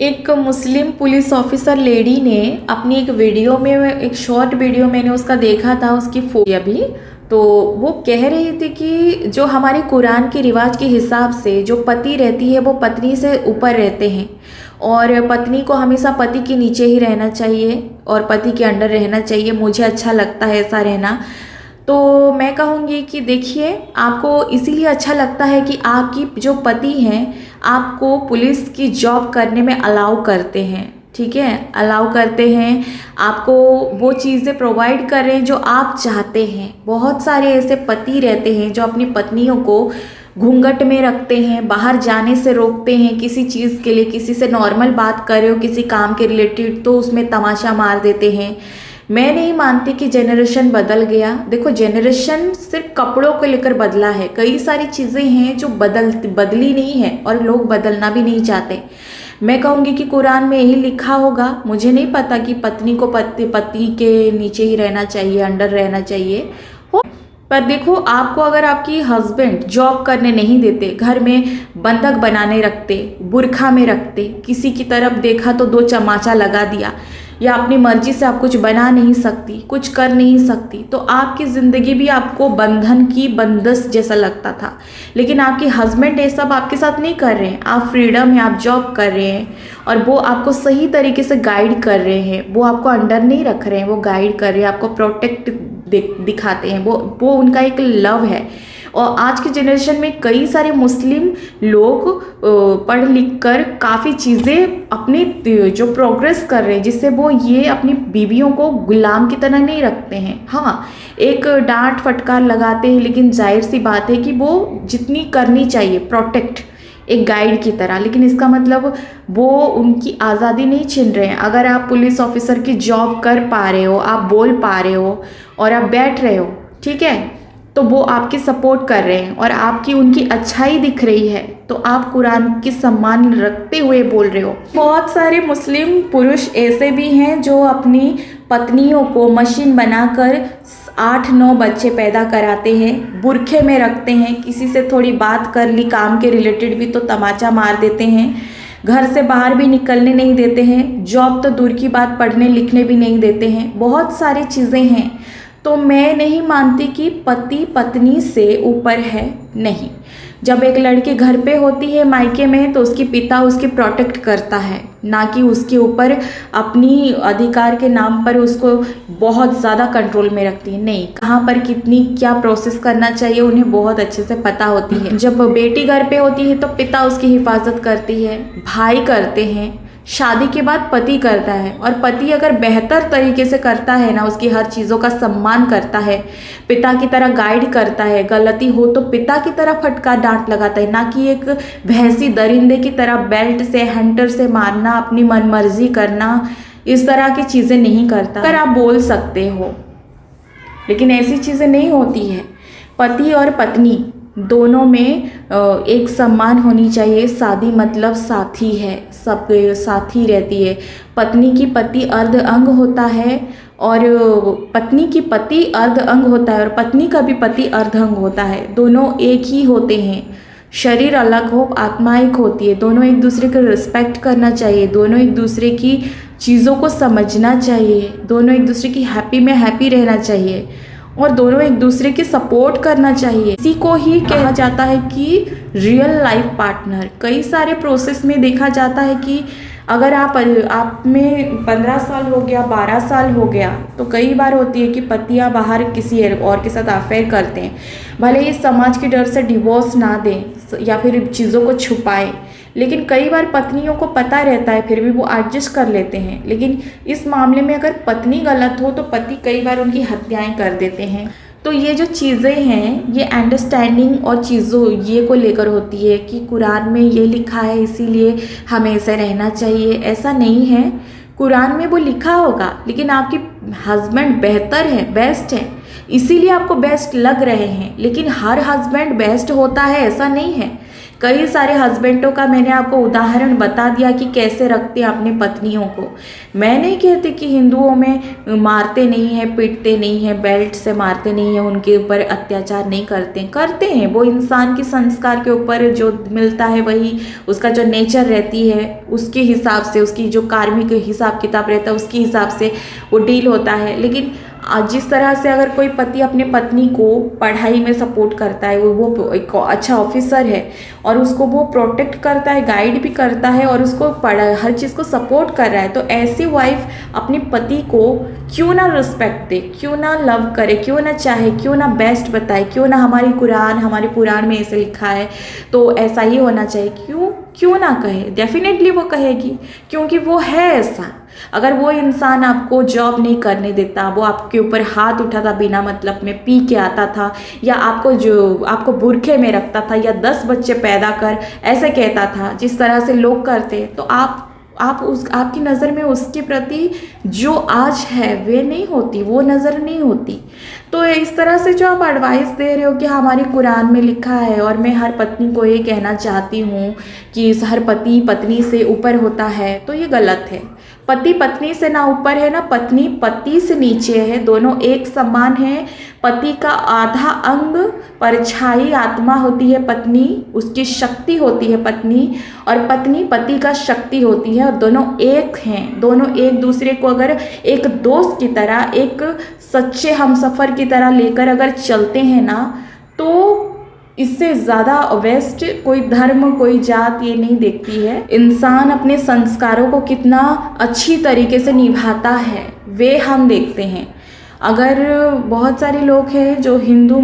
एक मुस्लिम police officer lady ने अपनी एक वीडियो में, एक शॉर्ट वीडियो मैंने उसका देखा था, उसकी फोटो अभी, तो वो कह रही थी कि जो हमारे कुरान के रिवाज के हिसाब से जो पति रहती है वो पत्नी से ऊपर रहते हैं और पत्नी को हमेशा पति के नीचे ही रहना चाहिए और पति के अंडर रहना चाहिए। मुझे अच्छा लगता है ऐसा रहना। तो मैं कहूँगी कि देखिए, आपको इसीलिए अच्छा लगता है कि आपकी जो पति हैं आपको पुलिस की जॉब करने में अलाउ करते हैं, ठीक है, अलाउ करते हैं, आपको वो चीज़ें प्रोवाइड कर रहे हैं जो आप चाहते हैं। बहुत सारे ऐसे पति रहते हैं जो अपनी पत्नियों को घूंघट में रखते हैं, बाहर जाने से रोकते हैं किसी चीज़ के लिए, किसी से नॉर्मल बात कर रहे हो किसी काम के रिलेटेड तो उसमें तमाशा मार देते हैं। मैं नहीं मानती कि जेनरेशन बदल गया। देखो, जेनरेशन सिर्फ कपड़ों को लेकर बदला है, कई सारी चीज़ें हैं जो बदली नहीं है और लोग बदलना भी नहीं चाहते। मैं कहूँगी कि कुरान में यही लिखा होगा, मुझे नहीं पता कि पत्नी को पति के नीचे ही रहना चाहिए, अंडर रहना चाहिए हो। पर देखो, आपको अगर आपकी हस्बैंड जॉब करने नहीं देते, घर में बंधक बनाने रखते, बुरखा में रखते, किसी की तरफ देखा तो दो चमाचा लगा दिया, या अपनी मर्जी से आप कुछ बना नहीं सकती, कुछ कर नहीं सकती, तो आपकी ज़िंदगी भी आपको बंधन की बंदश जैसा लगता था। लेकिन आपके हस्बैंड ये सब आपके साथ नहीं कर रहे हैं, आप फ्रीडम है, आप जॉब कर रहे हैं और वो आपको सही तरीके से गाइड कर रहे हैं, वो आपको अंडर नहीं रख रहे हैं, वो गाइड कर रहे हैं, आपको प्रोटेक्ट दिखाते हैं, वो उनका एक लव है। और आज की जनरेशन में कई सारे मुस्लिम लोग पढ़ लिख कर काफ़ी चीज़ें अपनी जो प्रोग्रेस कर रहे हैं, जिससे वो ये अपनी बीवियों को गुलाम की तरह नहीं रखते हैं। हाँ, एक डांट फटकार लगाते हैं, लेकिन जाहिर सी बात है कि वो जितनी करनी चाहिए प्रोटेक्ट एक गाइड की तरह, लेकिन इसका मतलब वो उनकी आज़ादी नहीं छीन रहे हैं। अगर आप पुलिस ऑफिसर की जॉब कर पा रहे हो, आप बोल पा रहे हो और आप बैठ रहे हो, ठीक है, तो वो आपकी सपोर्ट कर रहे हैं और आपकी उनकी अच्छाई दिख रही है, तो आप कुरान की सम्मान रखते हुए बोल रहे हो। बहुत सारे मुस्लिम पुरुष ऐसे भी हैं जो अपनी पत्नियों को मशीन बनाकर 8-9 बच्चे पैदा कराते हैं, बुरखे में रखते हैं, किसी से थोड़ी बात कर ली काम के रिलेटेड भी तो तमाचा मार देते हैं, घर से बाहर भी निकलने नहीं देते हैं, जॉब तो दूर की बात, पढ़ने लिखने भी नहीं देते हैं। बहुत सारी चीज़ें हैं। तो मैं नहीं मानती कि पति पत्नी से ऊपर है, नहीं। जब एक लड़की घर पे होती है मायके में, तो उसकी पिता उसकी प्रोटेक्ट करता है, ना कि उसके ऊपर अपनी अधिकार के नाम पर उसको बहुत ज़्यादा कंट्रोल में रखती है। नहीं, कहाँ पर कितनी क्या प्रोसेस करना चाहिए उन्हें बहुत अच्छे से पता होती है। जब बेटी घर पे होती है तो पिता उसकी हिफाजत करती है, भाई करते हैं, शादी के बाद पति करता है। और पति अगर बेहतर तरीके से करता है ना, उसकी हर चीज़ों का सम्मान करता है, पिता की तरह गाइड करता है, गलती हो तो पिता की तरह फटकार डांट लगाता है, ना कि एक भैंसी दरिंदे की तरह बेल्ट से हंटर से मारना, अपनी मनमर्जी करना, इस तरह की चीज़ें नहीं करता। अगर आप बोल सकते हो, लेकिन ऐसी चीज़ें नहीं होती है। पति और पत्नी दोनों में एक सम्मान होनी चाहिए। शादी मतलब साथी है, सब साथी रहती है। पत्नी की पति अर्ध अंग होता है और पत्नी की पति अर्ध अंग होता है और पत्नी का भी पति अर्ध अंग होता है। दोनों एक ही होते हैं, शरीर अलग हो, आत्मा एक होती है। दोनों एक दूसरे को रिस्पेक्ट करना चाहिए, दोनों एक दूसरे की चीज़ों को समझना चाहिए, दोनों एक दूसरे की हैप्पी में हैप्पी रहना चाहिए और दोनों एक दूसरे की सपोर्ट करना चाहिए। इसी को ही कहा जाता है कि रियल लाइफ पार्टनर। कई सारे प्रोसेस में देखा जाता है कि अगर आप में 15 साल हो गया, 12 साल हो गया, तो कई बार होती है कि पतियां बाहर किसी और के साथ अफेयर करते हैं, भले ही समाज के डर से डिवोर्स ना दें या फिर चीज़ों को छुपाएं, लेकिन कई बार पत्नियों को पता रहता है, फिर भी वो एडजस्ट कर लेते हैं। लेकिन इस मामले में अगर पत्नी गलत हो तो पति कई बार उनकी हत्याएं कर देते हैं। तो ये जो चीज़ें हैं, ये अंडरस्टैंडिंग और चीज़ों ये को लेकर होती है कि कुरान में ये लिखा है इसीलिए हमें ऐसे रहना चाहिए, ऐसा नहीं है। कुरान में वो लिखा होगा, लेकिन आपकी हस्बैंड बेहतर है, बेस्ट है, इसीलिए आपको बेस्ट लग रहे हैं। लेकिन हर हस्बैंड बेस्ट होता है ऐसा नहीं है। कई सारे हस्बैंडों का मैंने आपको उदाहरण बता दिया कि कैसे रखते हैं अपनी पत्नियों को। मैं नहीं कहती कि हिंदुओं में मारते नहीं हैं, पीटते नहीं हैं, बेल्ट से मारते नहीं हैं, उनके ऊपर अत्याचार नहीं करते हैं। वो इंसान की संस्कार के ऊपर जो मिलता है वही उसका जो नेचर रहती है उसके हिसाब से, उसकी जो कार्मिक हिसाब किताब रहता है उसके हिसाब से वो डील होता है। लेकिन जिस तरह से अगर कोई पति अपने पत्नी को पढ़ाई में सपोर्ट करता है, वो एक अच्छा ऑफिसर है और उसको वो प्रोटेक्ट करता है, गाइड भी करता है और उसको हर चीज़ को सपोर्ट कर रहा है, तो ऐसी वाइफ अपने पति को क्यों ना रिस्पेक्ट दे, क्यों ना लव करे, क्यों ना चाहे, क्यों ना बेस्ट बताए, क्यों ना हमारे पुराण में ऐसे लिखा है तो ऐसा ही होना चाहिए, क्यों ना कहे। डेफिनेटली वो कहेगी, क्योंकि वो है ऐसा। अगर वो इंसान आपको जॉब नहीं करने देता, वो आपके ऊपर हाथ उठाता बिना मतलब में, पी के आता था, या आपको बुरखे में रखता था, या 10 बच्चे पैदा कर ऐसे कहता था जिस तरह से लोग करते, तो आपकी नज़र में उसके प्रति जो आज है वे नहीं होती, वो नज़र नहीं होती। तो इस तरह से जो आप एडवाइस दे रहे हो कि हमारे कुरान में लिखा है, और मैं हर पत्नी को ये कहना चाहती हूँ कि हर पति पत्नी से ऊपर होता है, तो ये गलत है। पति पत्नी से ना ऊपर है ना पत्नी पति से नीचे है, दोनों एक समान है। पति का आधा अंग परछाई आत्मा होती है पत्नी, उसकी शक्ति होती है पत्नी, और पत्नी पति का शक्ति होती है, और दोनों एक हैं। दोनों एक दूसरे को अगर एक दोस्त की तरह, एक सच्चे हमसफ़र की तरह लेकर अगर चलते हैं ना, तो इससे ज़्यादा वेस्ट कोई धर्म कोई जात ये नहीं देखती है। इंसान अपने संस्कारों को कितना अच्छी तरीके से निभाता है वे हम देखते हैं। अगर बहुत सारे लोग हैं जो हिंदू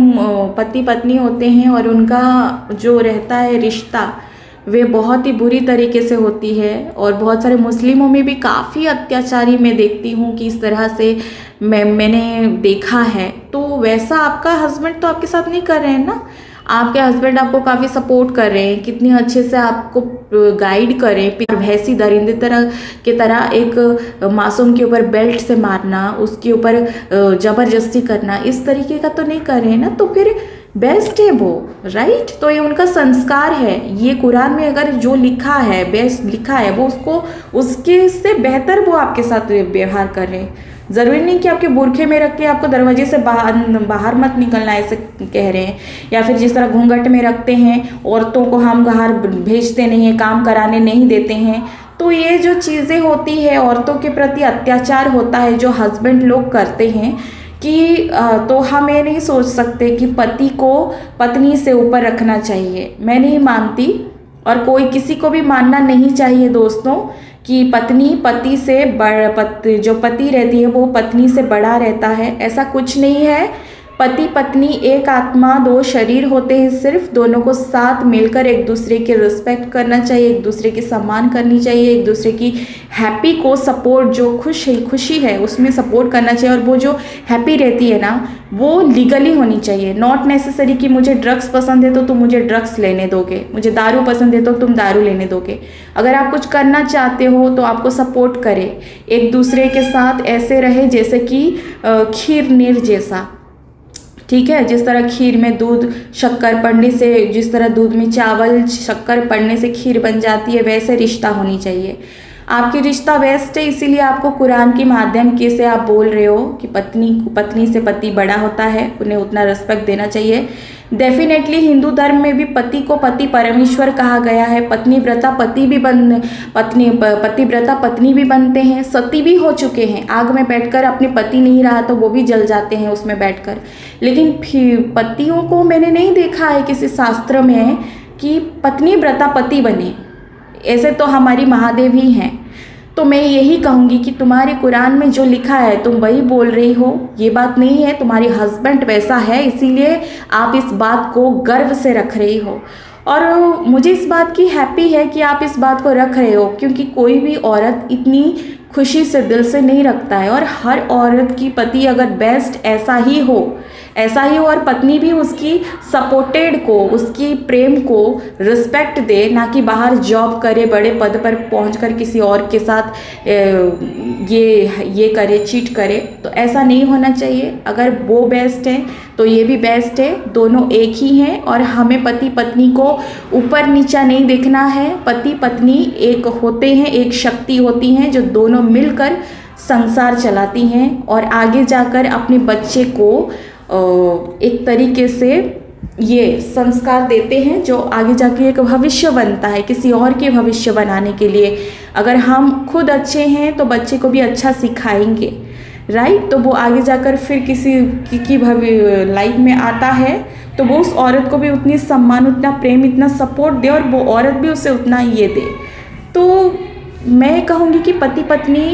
पति पत्नी होते हैं और उनका जो रहता है रिश्ता वे बहुत ही बुरी तरीके से होती है, और बहुत सारे मुस्लिमों में भी काफ़ी अत्याचारी मैं देखती हूँ कि इस तरह से मैंने देखा है। तो वैसा आपका हस्बैंड तो आपके साथ नहीं कर रहे हैं ना, आपके हस्बैंड आपको काफ़ी सपोर्ट कर रहे हैं, कितनी अच्छे से आपको गाइड करें। फिर भैंसी दरिंदे की तरह एक मासूम के ऊपर बेल्ट से मारना, उसके ऊपर ज़बरदस्ती करना, इस तरीके का तो नहीं कर रहे हैं ना, तो फिर बेस्ट है वो, राइट। तो ये उनका संस्कार है। ये कुरान में अगर जो लिखा है, बेस्ट लिखा है, वो उसके से बेहतर वो आपके साथ व्यवहार कर रहे हैं। ज़रूरी नहीं कि आपके बुरखे में रख के आपको दरवाजे से बाहर मत निकलना ऐसे कह रहे हैं, या फिर जिस तरह घूंघट में रखते हैं औरतों को, हम बाहर भेजते नहीं हैं, काम कराने नहीं देते हैं। तो ये जो चीज़ें होती है, औरतों के प्रति अत्याचार होता है जो हस्बैंड लोग करते हैं कि तो हम ये नहीं सोच सकते कि पति को पत्नी से ऊपर रखना चाहिए। मैं नहीं मानती, और कोई किसी को भी मानना नहीं चाहिए दोस्तों, कि पत्नी पति से जो पति रहती है वो पत्नी से बड़ा रहता है, ऐसा कुछ नहीं है। पति पत्नी एक आत्मा, 2 शरीर होते हैं, सिर्फ दोनों को साथ मिलकर एक दूसरे की रिस्पेक्ट करना चाहिए, एक दूसरे की सम्मान करनी चाहिए, एक दूसरे की हैप्पी को सपोर्ट, जो खुशी है उसमें सपोर्ट करना चाहिए। और वो जो हैप्पी रहती है ना, वो लीगली होनी चाहिए। नॉट नेसेसरी कि मुझे ड्रग्स पसंद है तो तुम मुझे ड्रग्स लेने दोगे, मुझे दारू पसंद है तो तुम दारू लेने दोगे। अगर आप कुछ करना चाहते हो तो आपको सपोर्ट करे, एक दूसरे के साथ ऐसे रहे जैसे कि खीर नीर जैसा, ठीक है। जिस तरह खीर में दूध शक्कर पड़ने से, जिस तरह दूध में चावल शक्कर पड़ने से खीर बन जाती है, वैसे रिश्ता होनी चाहिए। आपकी रिश्ता बेस्ट है, इसीलिए आपको कुरान के माध्यम के से आप बोल रहे हो कि पत्नी से पति बड़ा होता है, उन्हें उतना रिस्पेक्ट देना चाहिए। डेफिनेटली हिंदू धर्म में भी पति को पति परमेश्वर कहा गया है। पतिव्रता पति भी बनते हैं, सती भी हो चुके हैं। आग में बैठकर अपने पति नहीं रहा तो वो भी जल जाते हैं उसमें बैठकर। लेकिन पतियों को मैंने नहीं देखा है किसी शास्त्र में कि पत्नीव्रता पति बने, ऐसे तो हमारी महादेव ही हैं। तो मैं यही कहूँगी कि तुम्हारे कुरान में जो लिखा है तुम वही बोल रही हो, ये बात नहीं है। तुम्हारी हस्बैंड वैसा है, इसीलिए आप इस बात को गर्व से रख रही हो, और मुझे इस बात की हैप्पी है कि आप इस बात को रख रहे हो, क्योंकि कोई भी औरत इतनी खुशी से दिल से नहीं रखता है। और हर औरत की पति अगर बेस्ट ऐसा ही हो और पत्नी भी उसकी सपोर्टेड को, उसकी प्रेम को रिस्पेक्ट दे, ना कि बाहर जॉब करे, बड़े पद पर पहुंचकर किसी और के साथ ये करे, चीट करे, तो ऐसा नहीं होना चाहिए। अगर वो बेस्ट है तो ये भी बेस्ट है, दोनों एक ही हैं। और हमें पति पत्नी को ऊपर नीचा नहीं देखना है। पति पत्नी एक होते हैं, एक शक्ति होती हैं जो दोनों मिलकर संसार चलाती हैं और आगे जाकर अपने बच्चे को एक तरीके से ये संस्कार देते हैं जो आगे जाके एक भविष्य बनता है, किसी और के भविष्य बनाने के लिए। अगर हम खुद अच्छे हैं तो बच्चे को भी अच्छा सिखाएंगे, राइट। तो वो आगे जाकर फिर किसी की लाइफ में आता है तो वो उस औरत को भी उतनी सम्मान, उतना प्रेम, इतना सपोर्ट दे और वो औरत भी उसे उतना ये दे। तो मैं कहूँगी कि पति पत्नी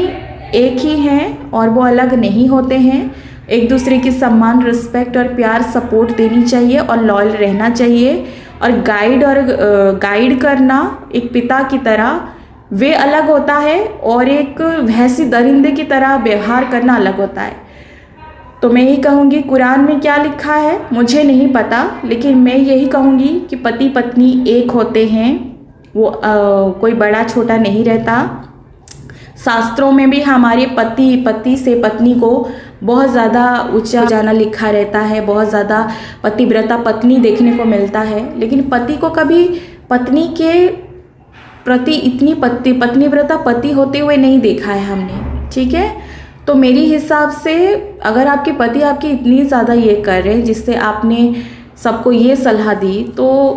एक ही हैं और वो अलग नहीं होते हैं। एक दूसरे की सम्मान, रिस्पेक्ट और प्यार, सपोर्ट देनी चाहिए और लॉयल रहना चाहिए। और गाइड करना एक पिता की तरह वे अलग होता है और एक भैंसी दरिंदे की तरह व्यवहार करना अलग होता है। तो मैं यही कहूँगी, कुरान में क्या लिखा है मुझे नहीं पता, लेकिन मैं यही कहूँगी कि पति पत्नी एक होते हैं, वो कोई बड़ा छोटा नहीं रहता। शास्त्रों में भी हमारे पति से पत्नी को बहुत ज़्यादा ऊंचा जाना लिखा रहता है, बहुत ज़्यादा पतिव्रता पत्नी देखने को मिलता है। लेकिन पति को कभी पत्नी के प्रति इतनी पत्नीव्रता पति होते हुए नहीं देखा है हमने, ठीक है। तो मेरी हिसाब से अगर आपके पति आपकी इतनी ज़्यादा ये कर रहे हैं जिससे आपने सबको ये सलाह दी, तो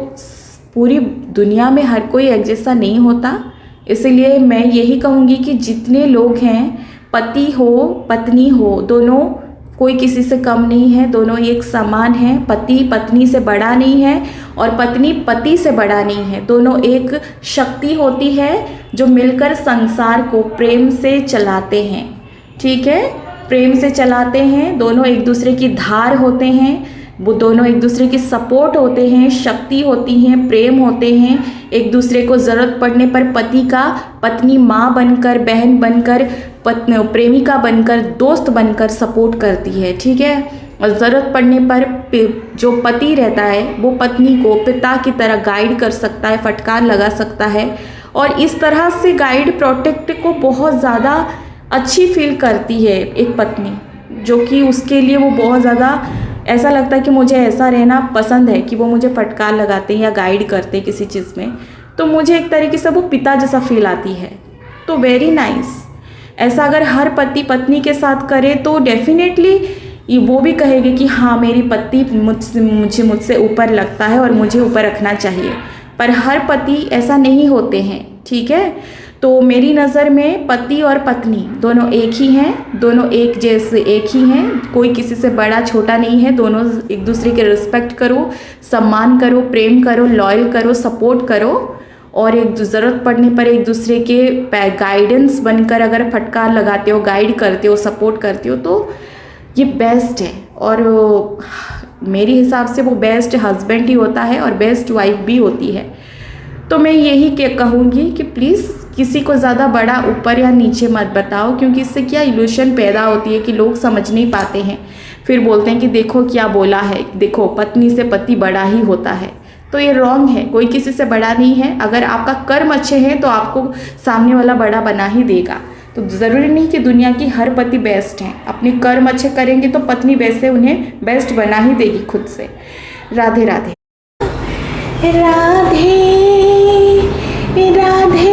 पूरी दुनिया में हर कोई एक जैसा नहीं होता। इसलिए मैं यही कहूँगी कि जितने लोग हैं, पति हो पत्नी हो, दोनों कोई किसी से कम नहीं है, दोनों एक समान हैं। पति पत्नी से बड़ा नहीं है और पत्नी पति से बड़ा नहीं है। दोनों एक शक्ति होती है जो मिलकर संसार को प्रेम से चलाते हैं, ठीक है, प्रेम से चलाते हैं। दोनों एक दूसरे की धार होते हैं, वो दोनों एक दूसरे की सपोर्ट होते हैं, शक्ति होती हैं, प्रेम होते हैं। एक दूसरे को ज़रूरत पड़ने पर पति का पत्नी माँ बनकर, बहन बनकर, प्रेमिका बनकर, दोस्त बनकर सपोर्ट करती है, ठीक है। और ज़रूरत पड़ने पर जो पति रहता है वो पत्नी को पिता की तरह गाइड कर सकता है, फटकार लगा सकता है। और इस तरह से गाइड प्रोटेक्ट को बहुत ज़्यादा अच्छी फील करती है एक पत्नी, जो कि उसके लिए वो बहुत ज़्यादा ऐसा लगता है कि मुझे ऐसा रहना पसंद है कि वो मुझे फटकार लगाते हैं या गाइड करते हैं किसी चीज़ में, तो मुझे एक तरीके से वो पिता जैसा फील आती है। तो वेरी नाइस। ऐसा अगर हर पति पत्नी के साथ करे तो डेफिनेटली वो भी कहेगी कि हाँ, मेरी पति मुझसे ऊपर लगता है और मुझे ऊपर रखना चाहिए। पर हर पति ऐसा नहीं होते हैं, ठीक है। तो मेरी नज़र में पति और पत्नी दोनों एक ही हैं, दोनों एक जैसे एक ही हैं, कोई किसी से बड़ा छोटा नहीं है। दोनों एक दूसरे के रिस्पेक्ट करो, सम्मान करो, प्रेम करो, लॉयल करो, सपोर्ट करो और एक ज़रूरत पड़ने पर एक दूसरे के गाइडेंस बनकर अगर फटकार लगाते हो, गाइड करते हो, सपोर्ट करते हो, तो ये बेस्ट है। और मेरे हिसाब से वो बेस्ट हस्बैंड ही होता है और बेस्ट वाइफ भी होती है। तो मैं यही कहूँगी कि प्लीज़ किसी को ज़्यादा बड़ा ऊपर या नीचे मत बताओ, क्योंकि इससे क्या इल्यूशन पैदा होती है कि लोग समझ नहीं पाते हैं, फिर बोलते हैं कि देखो क्या बोला है, देखो पत्नी से पति बड़ा ही होता है। तो ये रॉन्ग है, कोई किसी से बड़ा नहीं है। अगर आपका कर्म अच्छे हैं तो आपको सामने वाला बड़ा बना ही देगा। तो ज़रूरी नहीं कि दुनिया की हर पति बेस्ट हैं, अपने कर्म अच्छे करेंगे तो पत्नी वैसे उन्हें बेस्ट बना ही देगी खुद से। राधे राधे। राधे राधे।